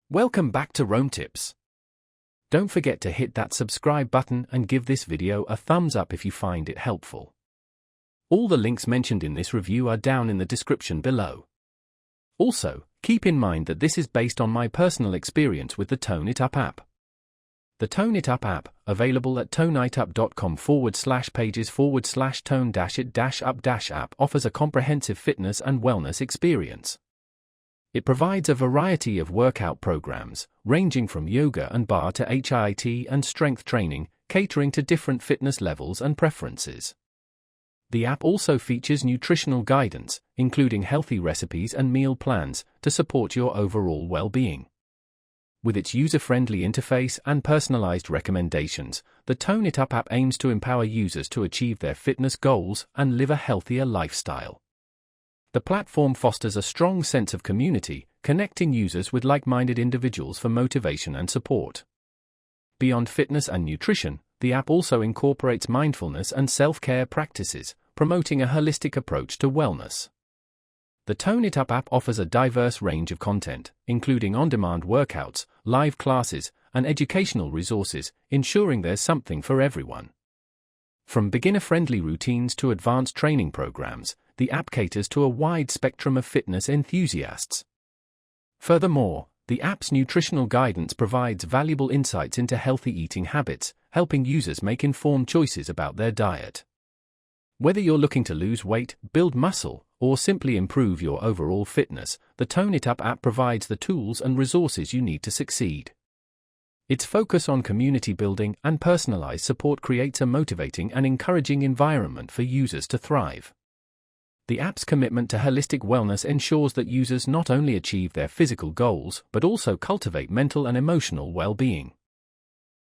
Welcome back to Rome Tips. Don't forget to hit that subscribe button and give this video a thumbs up if you find it helpful. All the links mentioned in this review are down in the description below. Also, keep in mind that this is based on my personal experience with the Tone It Up app. The Tone It Up app, available at toneitup.com/pages/tone-it-up-app, offers a comprehensive fitness and wellness experience. It provides a variety of workout programs, ranging from yoga and barre to HIIT and strength training, catering to different fitness levels and preferences. The app also features nutritional guidance, including healthy recipes and meal plans, to support your overall well-being. With its user-friendly interface and personalized recommendations, the Tone It Up app aims to empower users to achieve their fitness goals and live a healthier lifestyle. The platform fosters a strong sense of community, connecting users with like-minded individuals for motivation and support. Beyond fitness and nutrition, the app also incorporates mindfulness and self-care practices, promoting a holistic approach to wellness. The Tone It Up app offers a diverse range of content, including on-demand workouts, live classes, and educational resources, ensuring there's something for everyone. From beginner-friendly routines to advanced training programs, the app caters to a wide spectrum of fitness enthusiasts. Furthermore, the app's nutritional guidance provides valuable insights into healthy eating habits, helping users make informed choices about their diet. Whether you're looking to lose weight, build muscle, or simply improve your overall fitness, the Tone It Up app provides the tools and resources you need to succeed. Its focus on community building and personalized support creates a motivating and encouraging environment for users to thrive. The app's commitment to holistic wellness ensures that users not only achieve their physical goals but also cultivate mental and emotional well-being.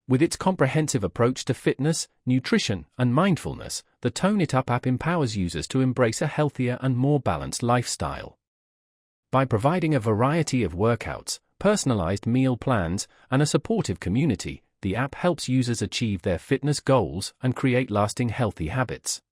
With its comprehensive approach to fitness, nutrition, and mindfulness, the Tone It Up app empowers users to embrace a healthier and more balanced lifestyle. By providing a variety of workouts, personalized meal plans, and a supportive community, the app helps users achieve their fitness goals and create lasting healthy habits.